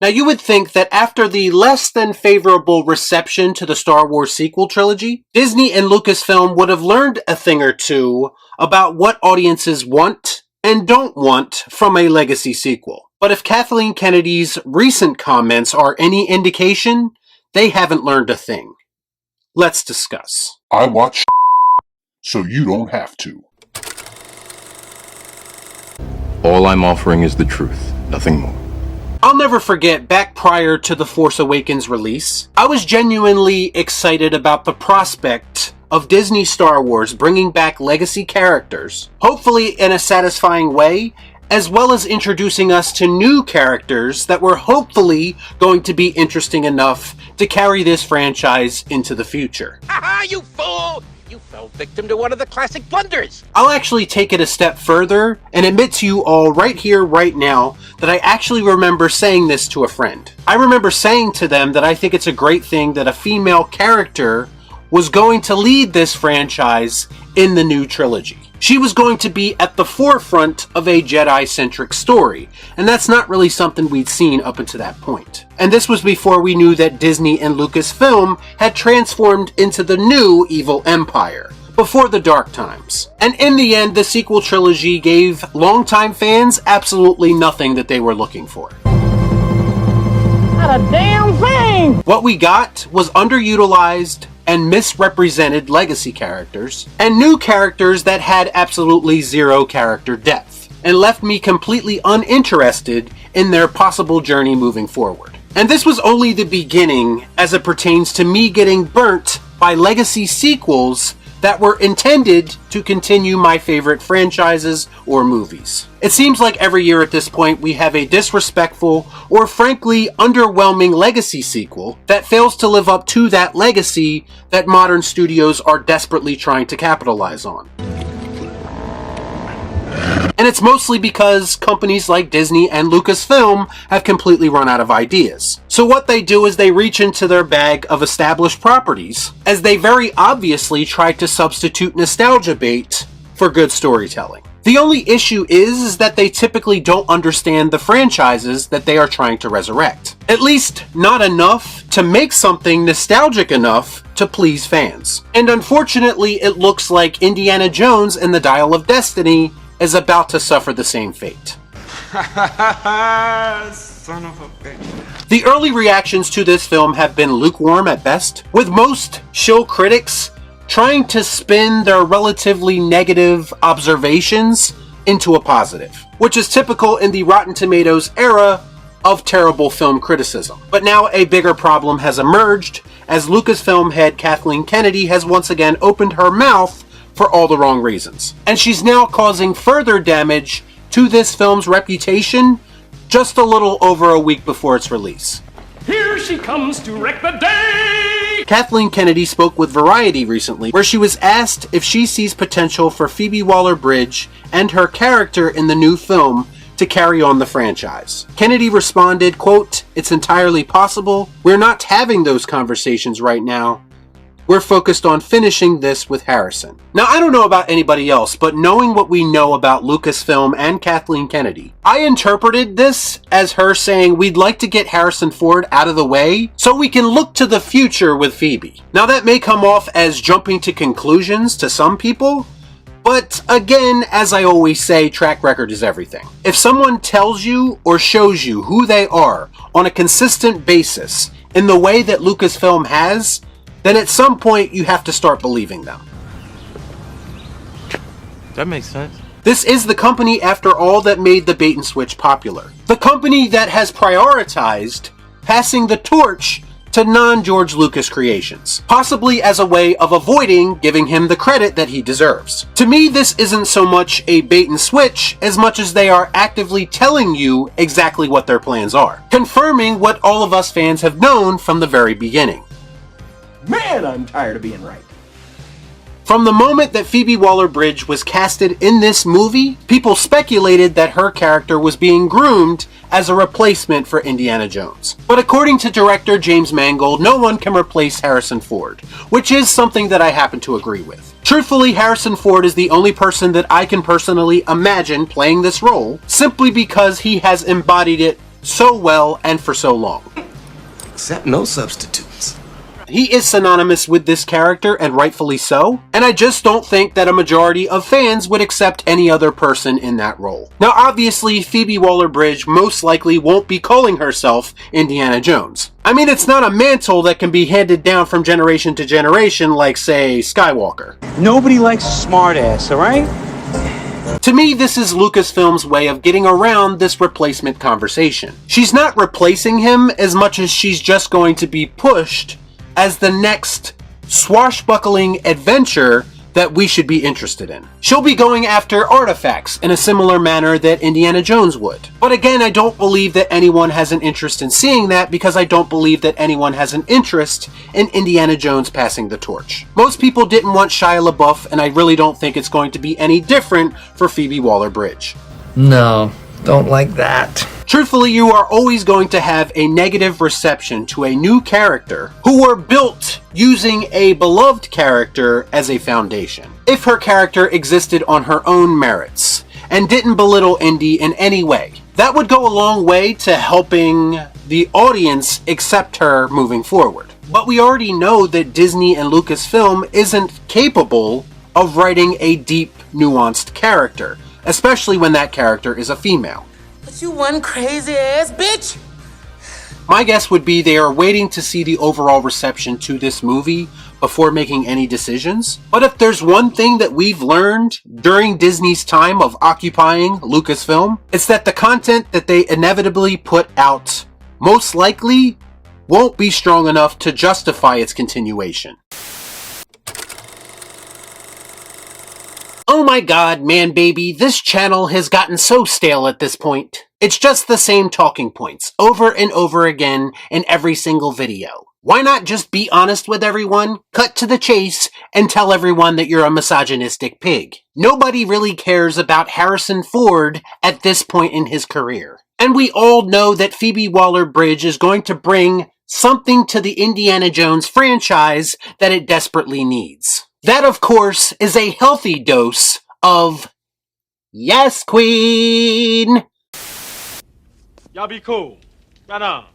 Now you would think that after the less than favorable reception to the Star Wars sequel trilogy, Disney and Lucasfilm would have learned a thing or two about what audiences want and don't want from a legacy sequel. But if Kathleen Kennedy's recent comments are any indication, they haven't learned a thing. Let's discuss. I watch so you don't have to. All I'm offering is the truth, nothing more. I'll never forget, back prior to The Force Awakens release, I was genuinely excited about the prospect of Disney Star Wars bringing back legacy characters, hopefully in a satisfying way, as well as introducing us to new characters that were hopefully going to be interesting enough to carry this franchise into the future. Ha you fool! You fell victim to one of the classic blunders! I'll actually take it a step further and admit to you all right here, right now, that I actually remember saying this to a friend. I remember saying to them that I think it's a great thing that a female character was going to lead this franchise in the new trilogy. She was going to be at the forefront of a Jedi-centric story, and that's not really something we'd seen up until that point. And this was before we knew that Disney and Lucasfilm had transformed into the new evil empire, before the dark times. And in the end, the sequel trilogy gave longtime fans absolutely nothing that they were looking for. Not a damn thing! What we got was underutilized and misrepresented legacy characters, and new characters that had absolutely zero character depth, and left me completely uninterested in their possible journey moving forward. And this was only the beginning as it pertains to me getting burnt by legacy sequels that were intended to continue my favorite franchises or movies. It seems like every year at this point we have a disrespectful or frankly underwhelming legacy sequel that fails to live up to that legacy that modern studios are desperately trying to capitalize on. And it's mostly because companies like Disney and Lucasfilm have completely run out of ideas. So what they do is they reach into their bag of established properties, as they very obviously try to substitute nostalgia bait for good storytelling. The only issue is that they typically don't understand the franchises that they are trying to resurrect. At least not enough to make something nostalgic enough to please fans. And unfortunately, it looks like Indiana Jones and the Dial of Destiny is about to suffer the same fate. Son of a bitch. The early reactions to this film have been lukewarm at best, with most shill critics trying to spin their relatively negative observations into a positive, which is typical in the Rotten Tomatoes era of terrible film criticism. But now a bigger problem has emerged, as Lucasfilm head Kathleen Kennedy has once again opened her mouth for all the wrong reasons. And she's now causing further damage to this film's reputation just a little over a week before its release. Here she comes to wreck the day! Kathleen Kennedy spoke with Variety recently, where she was asked if she sees potential for Phoebe Waller-Bridge and her character in the new film to carry on the franchise. Kennedy responded, quote, "It's entirely possible. We're not having those conversations right now. We're focused on finishing this with Harrison." Now, I don't know about anybody else, but knowing what we know about Lucasfilm and Kathleen Kennedy, I interpreted this as her saying we'd like to get Harrison Ford out of the way so we can look to the future with Phoebe. Now, that may come off as jumping to conclusions to some people, but again, as I always say, track record is everything. If someone tells you or shows you who they are on a consistent basis in the way that Lucasfilm has, then at some point you have to start believing them. That makes sense. This is the company, after all, that made the bait and switch popular. The company that has prioritized passing the torch to non-George Lucas creations, possibly as a way of avoiding giving him the credit that he deserves. To me, this isn't so much a bait and switch as much as they are actively telling you exactly what their plans are, confirming what all of us fans have known from the very beginning. Man, I'm tired of being right. From the moment that Phoebe Waller-Bridge was casted in this movie, people speculated that her character was being groomed as a replacement for Indiana Jones. But according to director James Mangold, no one can replace Harrison Ford, which is something that I happen to agree with. Truthfully, Harrison Ford is the only person that I can personally imagine playing this role, simply because he has embodied it so well and for so long. Except no substitutes. He is synonymous with this character, and rightfully so, and I just don't think that a majority of fans would accept any other person in that role. Now obviously, Phoebe Waller-Bridge most likely won't be calling herself Indiana Jones. I mean, it's not a mantle that can be handed down from generation to generation like, say, Skywalker. Nobody likes a smartass, alright? To me, this is Lucasfilm's way of getting around this replacement conversation. She's not replacing him as much as she's just going to be pushed as the next swashbuckling adventure that we should be interested in. She'll be going after artifacts in a similar manner that Indiana Jones would. But again, I don't believe that anyone has an interest in seeing that, because I don't believe that anyone has an interest in Indiana Jones passing the torch. Most people didn't want Shia LaBeouf, and I really don't think it's going to be any different for Phoebe Waller-Bridge. No, don't like that. Truthfully, you are always going to have a negative reception to a new character who were built using a beloved character as a foundation. If her character existed on her own merits and didn't belittle Indy in any way, that would go a long way to helping the audience accept her moving forward. But we already know that Disney and Lucasfilm isn't capable of writing a deep, nuanced character, especially when that character is a female. But you one crazy ass bitch! My guess would be they are waiting to see the overall reception to this movie before making any decisions. But if there's one thing that we've learned during Disney's time of occupying Lucasfilm, it's that the content that they inevitably put out most likely won't be strong enough to justify its continuation. Oh my god, man baby, this channel has gotten so stale at this point. It's just the same talking points, over and over again in every single video. Why not just be honest with everyone, cut to the chase, and tell everyone that you're a misogynistic pig? Nobody really cares about Harrison Ford at this point in his career. And we all know that Phoebe Waller-Bridge is going to bring something to the Indiana Jones franchise that it desperately needs. That, of course, is a healthy dose of yes, queen! Y'all be cool. Right on.